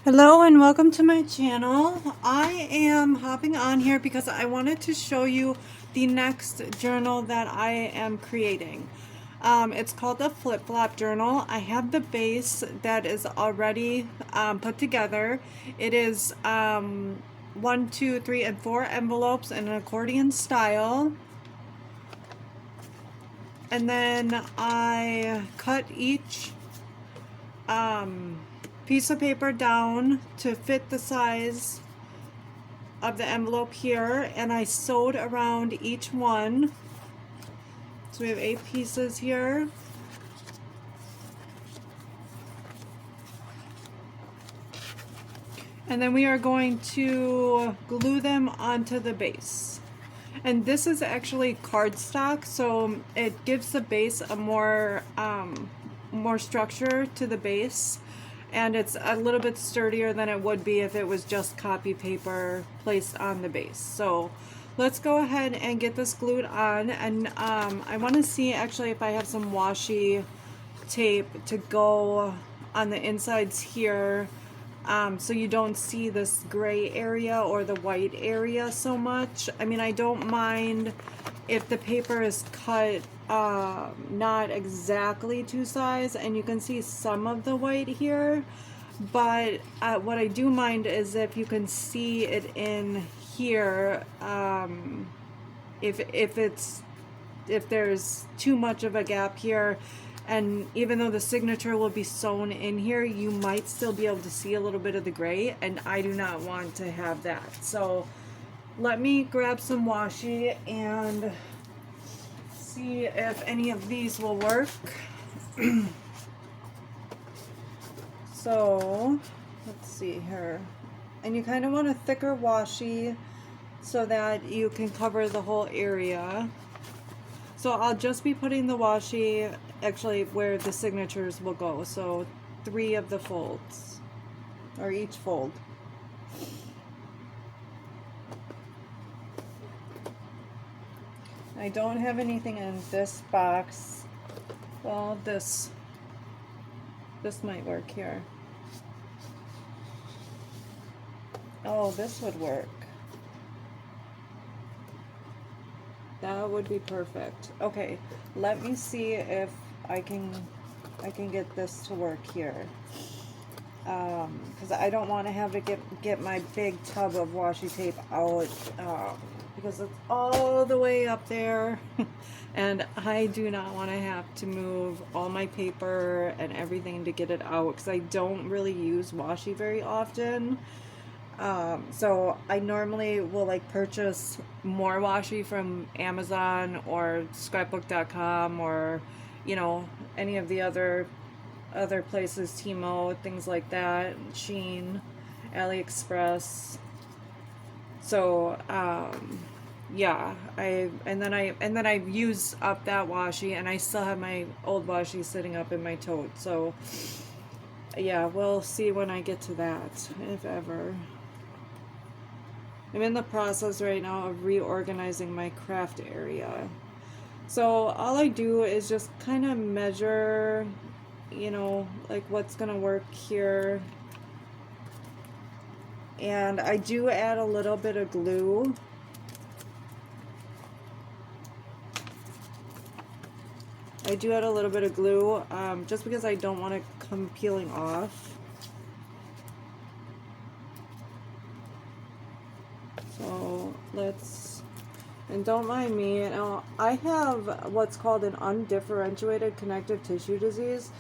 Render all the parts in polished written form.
Hello and welcome to my channel. I am hopping on here because I wanted to show you the next journal that I am creating. It's called the Flip Flop Journal. I have the base that is already put together. It is 1, 2, 3, and 4 envelopes in an accordion style. And then I cut each piece of paper down to fit the size of the envelope here, and I sewed around each one. So we have 8 pieces here. And then we are going to glue them onto the base. And this is actually cardstock, so it gives the base a more structure to the base, and it's a little bit sturdier than it would be if it was just copy paper placed on the base. So let's go ahead and get this glued on, and I want to see actually if I have some washi tape to go on the insides here, so you don't see this gray area or the white area so much. I mean, I don't mind if the paper is cut not exactly to size and you can see some of the white here, but what I do mind is if you can see it in here, if there's too much of a gap here, and even though the signature will be sewn in here, you might still be able to see a little bit of the gray, and I do not want to have that. So let me grab some washi and see if any of these will work. So let's see here, and you kind of want a thicker washi so that you can cover the whole area. So I'll just be putting the washi actually where the signatures will go, so 3 of the folds, or each fold. I don't have anything in this box. Well, this might work here. Oh, this would work. That would be perfect. Okay, let me see if I can get this to work here. Because I don't want to have to get my big tub of washi tape out, because it's all the way up there and I do not want to have to move all my paper and everything to get it out, because I don't really use washi very often. So I normally will like purchase more washi from Amazon or scrapbook.com, or you know, any of the other places, Timo, things like that, Shein, AliExpress. So yeah, and then I use up that washi, and I still have my old washi sitting up in my tote. So yeah, we'll see when I get to that, if ever. I'm in the process right now of reorganizing my craft area. So all I do is just kind of measure, you know, like what's gonna work here. And I do add a little bit of glue. I do add a little bit of glue, just because I don't want to come peeling off. So let's, and don't mind me, you know, I have what's called an undifferentiated connective tissue disease,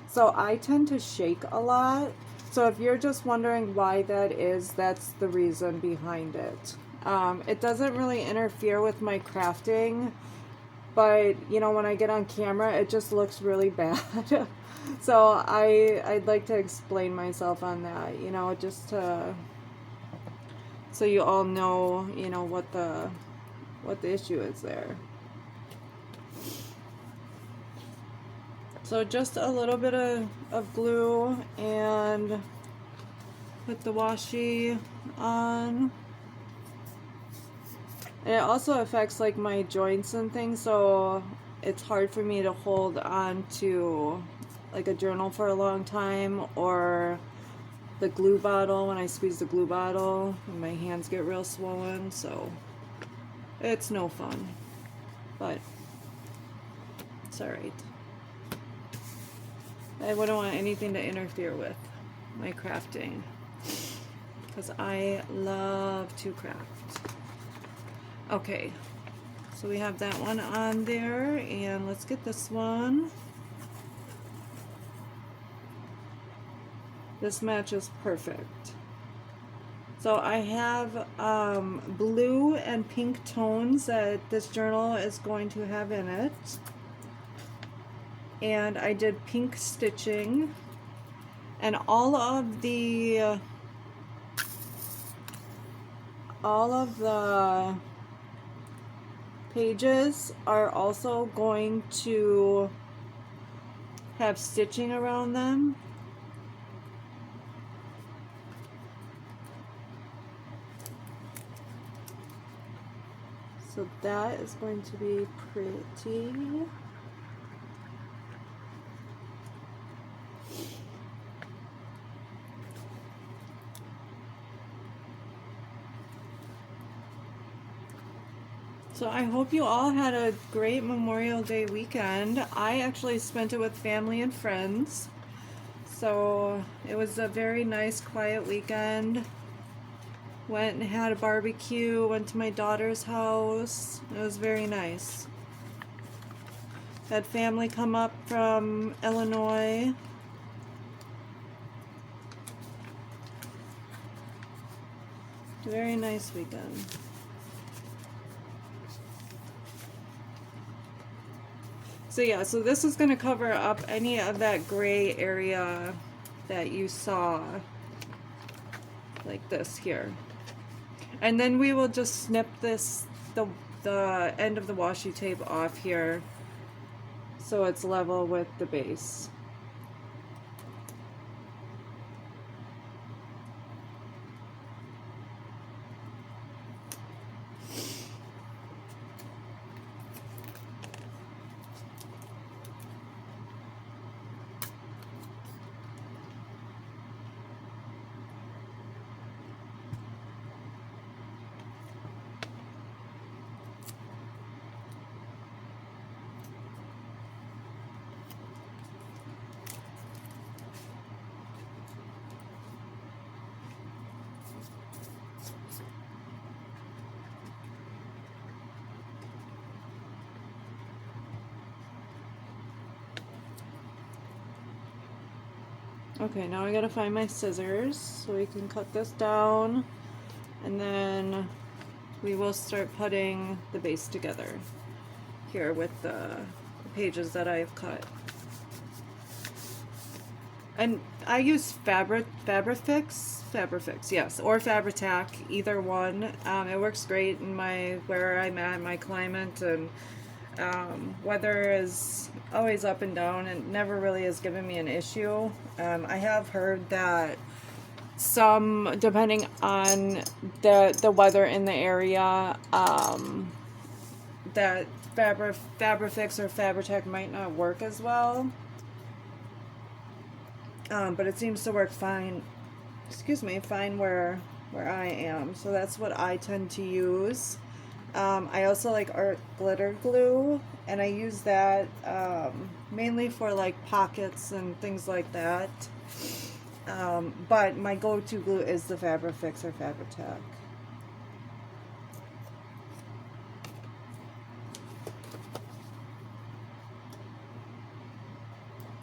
so I tend to shake a lot. So if you're just wondering why that is, that's the reason behind it. It doesn't really interfere with my crafting, but you know, when I get on camera it just looks really bad. So I'd like to explain myself on that, you know, just to, so you all know, you know, what the issue is there. So just a little bit of glue, and put the washi on. And it also affects like my joints and things, so it's hard for me to hold on to like a journal for a long time, or the glue bottle when I squeeze the glue bottle, and my hands get real swollen, so it's no fun, but it's alright. I wouldn't want anything to interfere with my crafting, because I love to craft. Okay, so we have that one on there, and let's get this one. This matches perfect. So I have blue and pink tones that this journal is going to have in it. And I did pink stitching. And all of the pages are also going to have stitching around them. So that is going to be pretty. So I hope you all had a great Memorial Day weekend. I actually spent it with family and friends. So it was a very nice, quiet weekend. Went and had a barbecue, went to my daughter's house. It was very nice. Had family come up from Illinois. Very nice weekend. So yeah, so this is going to cover up any of that gray area that you saw, like this here. And then we will just snip this, the end of the washi tape off here so it's level with the base. Okay, now I gotta find my scissors so we can cut this down, and then we will start putting the base together here with the pages that I've cut. And I use Fabrifix, yes, or Fabri-Tac, either one. It works great in where I'm at, my climate, and weather is always up and down and never really has given me an issue. I have heard that depending on the weather in the area, that Fabrifix or Fabri-Tac might not work as well. But it seems to work fine, fine where I am. So that's what I tend to use. I also like art glitter glue, and I use that mainly for like pockets and things like that. But my go-to glue is the Fabrifix or Fabri-Tac.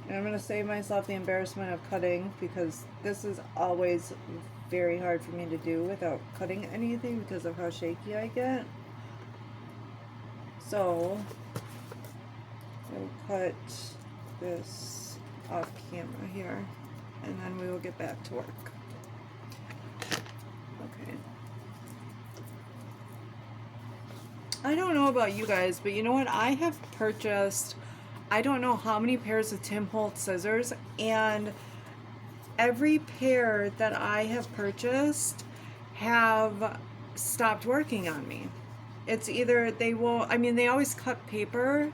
And I'm going to save myself the embarrassment of cutting, because this is always very hard for me to do without cutting anything because of how shaky I get. So we'll cut this off camera here, and then we will get back to work. Okay. I don't know about you guys, but you know what? I have purchased, I don't know how many pairs of Tim Holtz scissors, and every pair that I have purchased have stopped working on me. It's either they always cut paper,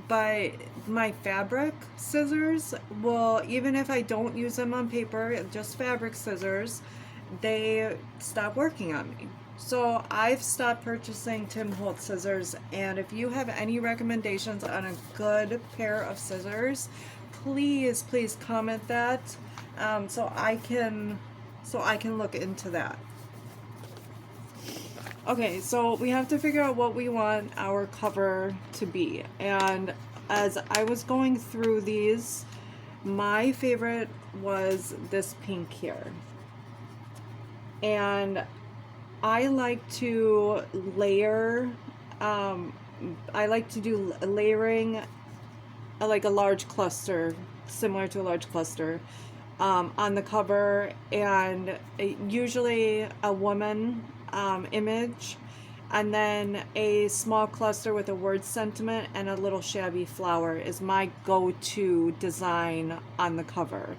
but my fabric scissors will, even if I don't use them on paper, just fabric scissors, they stop working on me. So I've stopped purchasing Tim Holtz scissors, and if you have any recommendations on a good pair of scissors, please comment that, so I can look into that. Okay, so we have to figure out what we want our cover to be. And as I was going through these, my favorite was this pink here. And I like to layer, I like to do layering, like a large cluster, similar to a large cluster, on the cover, and usually a woman image, and then a small cluster with a word sentiment and a little shabby flower is my go-to design on the cover.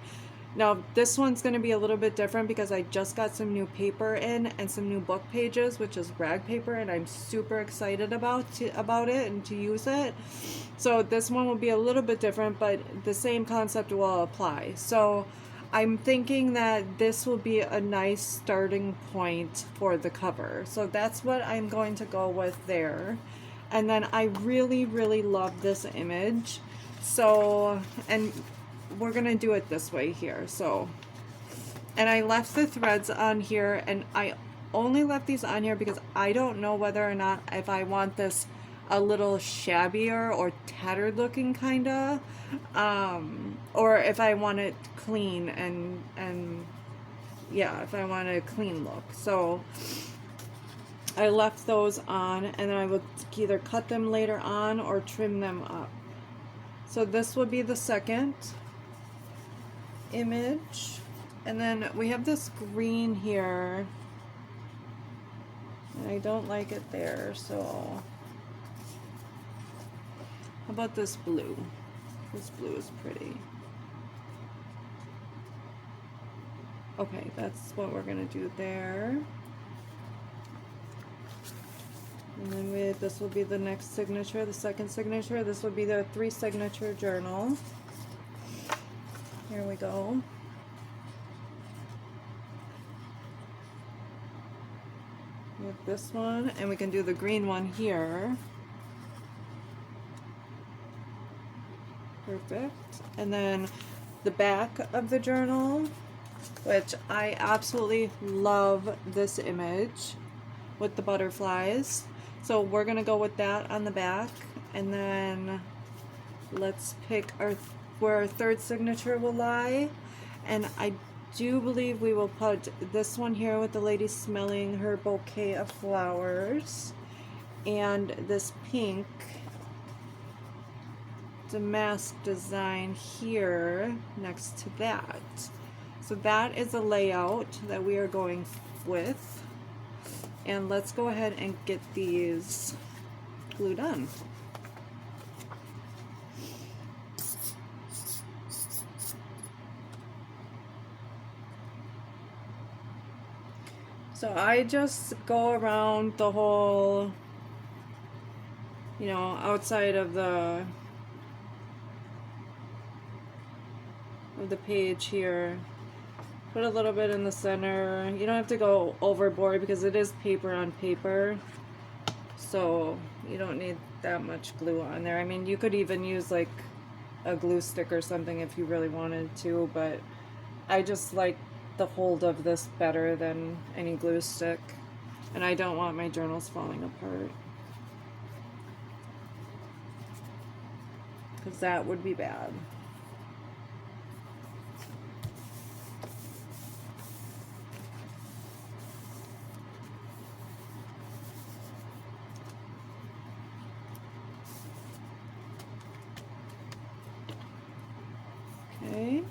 Now this one's going to be a little bit different because I just got some new paper in and some new book pages, which is rag paper, and I'm super excited about it and to use it. So this one will be a little bit different, but the same concept will apply. So I'm thinking that this will be a nice starting point for the cover. So that's what I'm going to go with there. And then I really love this image. So, and we're gonna do it this way here. So, and I left the threads on here, and I only left these on here because I don't know whether or not if I want this a little shabbier or tattered looking kinda, or if I want it clean and yeah, if I want a clean look. So I left those on, and then I will either cut them later on or trim them up. So this will be the second image, and then we have this green here, and I don't like it there, so how about this blue? This blue is pretty. Okay, that's what we're gonna do there. And then this will be the next signature, the second signature. This will be the 3 signature journal. Here we go. We have this one, and we can do the green one here. Perfect. And then the back of the journal, which I absolutely love this image with the butterflies. So we're gonna go with that on the back, and then let's pick where our third signature will lie. And I do believe we will put this one here with the lady smelling her bouquet of flowers, and this pink damask design here next to that. So that is a layout that we are going with, and let's go ahead and get these glued on. So I just go around the whole, outside of the page here. Put a little bit in the center. You don't have to go overboard because it is paper on paper, so you don't need that much glue on there. I mean, you could even use like a glue stick or something if you really wanted to, but I just like the hold of this better than any glue stick, and I don't want my journals falling apart because that would be bad. Okay.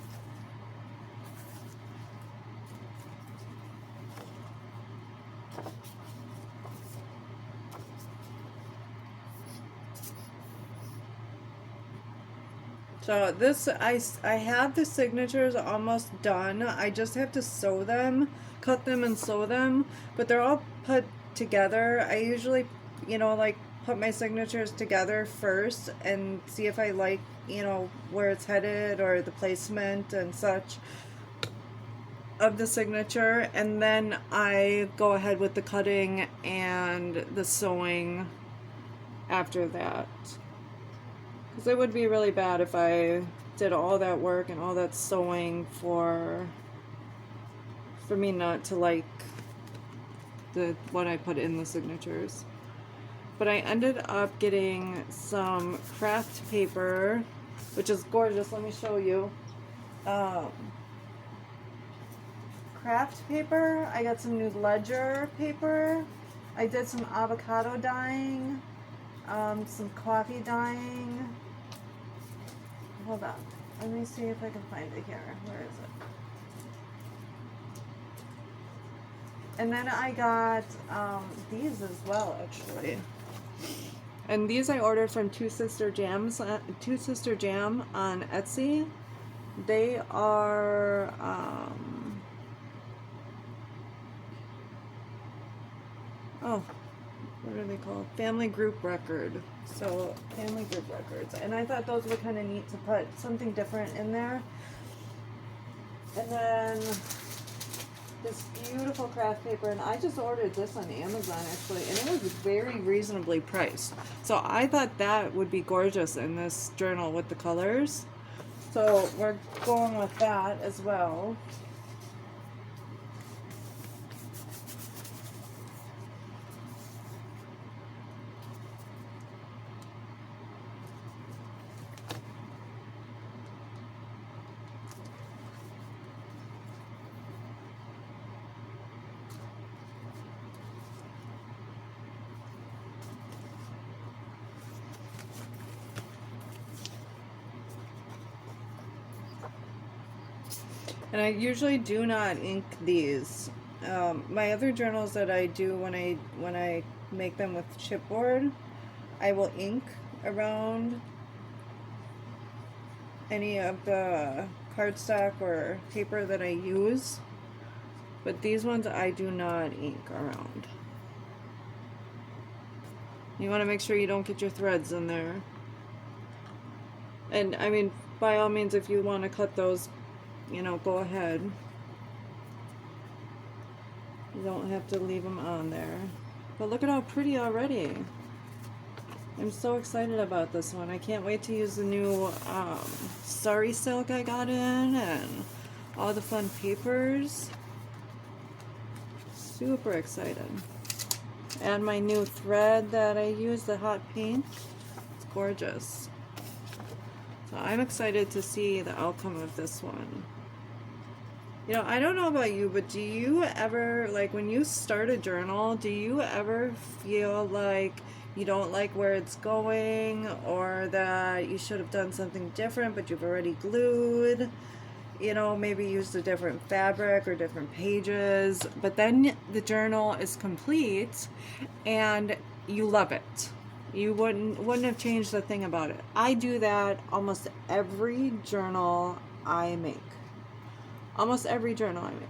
So this, I have the signatures almost done. I just have to sew them, cut them and sew them, but they're all put together. I usually, like put my signatures together first and see if I like, you know, where it's headed or the placement and such of the signature, and then I go ahead with the cutting and the sewing after that. Because it would be really bad if I did all that work and all that sewing for me not to like what I put in the signatures. But I ended up getting some craft paper, which is gorgeous. Let me show you. Craft paper. I got some new ledger paper. I did some avocado dyeing, some coffee dyeing. Hold on. Let me see if I can find it here. Where is it? And then I got these as well, actually. And these I ordered from Two Sister Jam on Etsy. They are oh, what are they called? Family Group Record. So Family Group Records. And I thought those were kind of neat to put something different in there. And then this beautiful craft paper, and I just ordered this on Amazon actually, and it was very reasonably priced. So I thought that would be gorgeous in this journal with the colors. So we're going with that as well. And I usually do not ink these. My other journals that I do when I make them with chipboard, I will ink around any of the cardstock or paper that I use. But these ones I do not ink around. You want to make sure you don't get your threads in there. And I mean, by all means, if you want to cut those, you know, go ahead. You don't have to leave them on there. But look at how pretty already. I'm so excited about this one. I can't wait to use the new Sari Silk I got in and all the fun papers. Super excited. And my new thread that I use, the hot pink. It's gorgeous. So I'm excited to see the outcome of this one. You know, I don't know about you, but do you ever, like when you start a journal, do you ever feel like you don't like where it's going, or that you should have done something different but you've already glued? You know, maybe used a different fabric or different pages, but then the journal is complete and you love it. You wouldn't have changed a thing about it. I do that almost every journal I make. Almost every journal I make.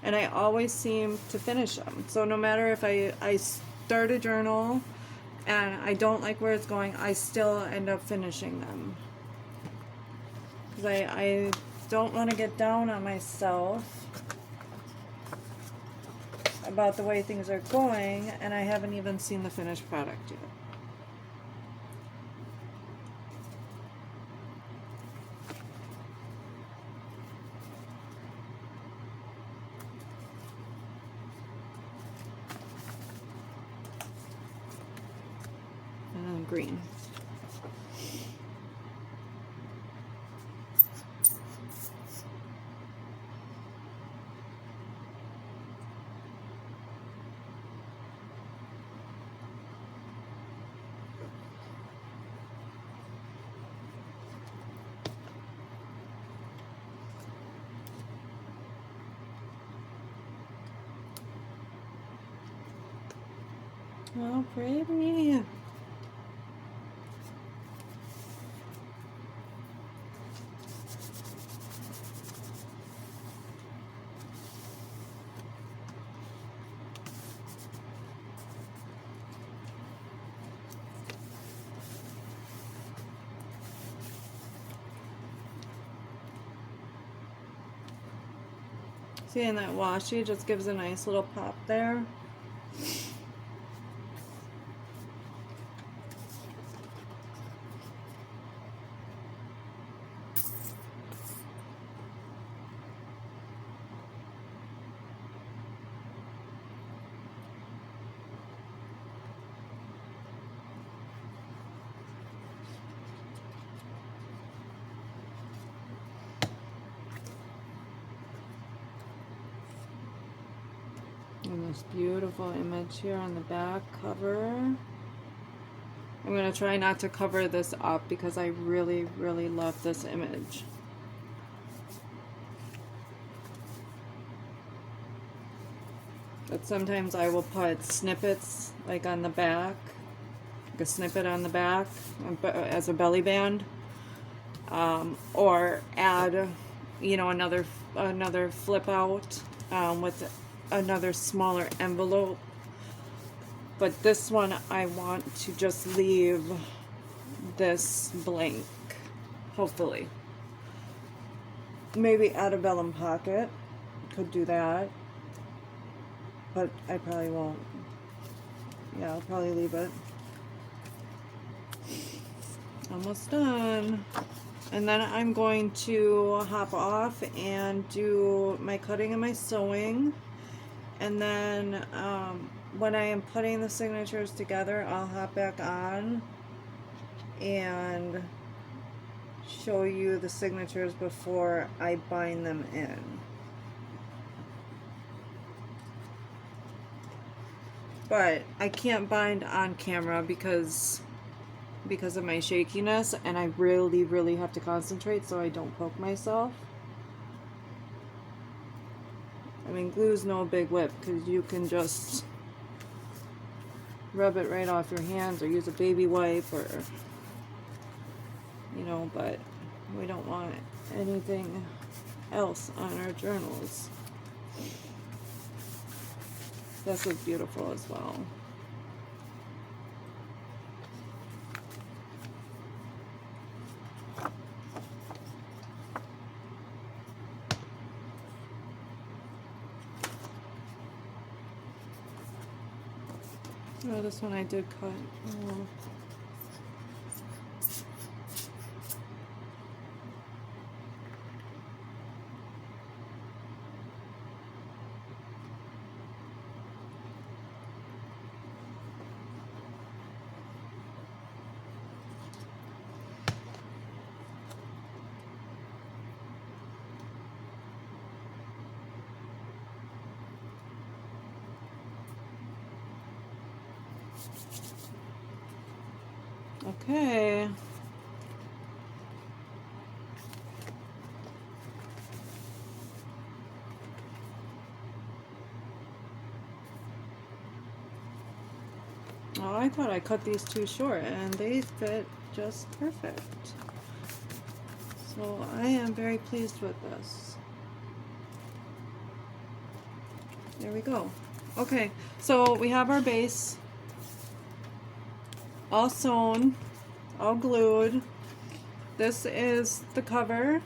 And I always seem to finish them. So no matter if I start a journal and I don't like where it's going, I still end up finishing them. Because I don't want to get down on myself about the way things are going, and I haven't even seen the finished product yet. And green. Oh, pretty. Seeing that washi just gives a nice little pop there. And this beautiful image here on the back cover. I'm going to try not to cover this up because I really, really love this image. But sometimes I will put snippets like on the back, like a snippet on the back as a belly band, or add, you know, another flip out with another smaller envelope. But this one I want to just leave this blank, hopefully. Maybe add a vellum pocket, could do that, but I probably won't. Yeah, I'll probably leave it. Almost done. And then I'm going to hop off and do my cutting and my sewing. And then when I am putting the signatures together, I'll hop back on and show you the signatures before I bind them in. But I can't bind on camera because of my shakiness, and I really, really have to concentrate so I don't poke myself. I mean, glue's no big whip because you can just rub it right off your hands or use a baby wipe, or, you know, but we don't want anything else on our journals. This is beautiful as well. Oh, this one I did cut. Oh. Okay. Oh, I thought I cut these too short and they fit just perfect. So I am very pleased with this. There we go. Okay, so we have our base all sewn, all glued. This is the cover,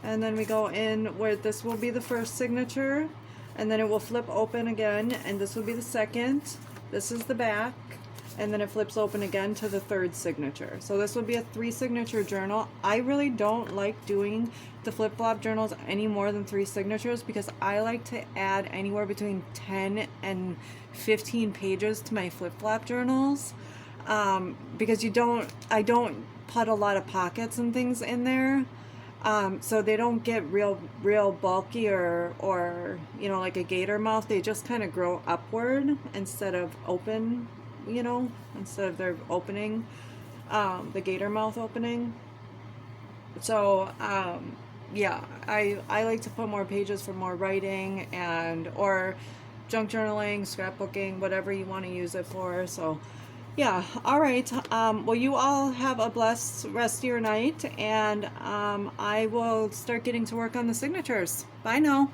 and then we go in where this will be the first signature, and then it will flip open again, and this will be the second. This is the back, and then it flips open again to the third signature. So this will be a 3-signature journal. I really don't like doing the flip-flop journals any more than 3 signatures because I like to add anywhere between 10 and 15 pages to my flip-flop journals. Because I don't put a lot of pockets and things in there, so they don't get real bulky or you know, like a gator mouth. They just kind of grow upward instead of open, you know, instead of their opening, the gator mouth opening. So yeah, I like to put more pages for more writing and or junk journaling, scrapbooking, whatever you want to use it for. So yeah, all right. Well, you all have a blessed rest of your night, and I will start getting to work on the signatures. Bye now.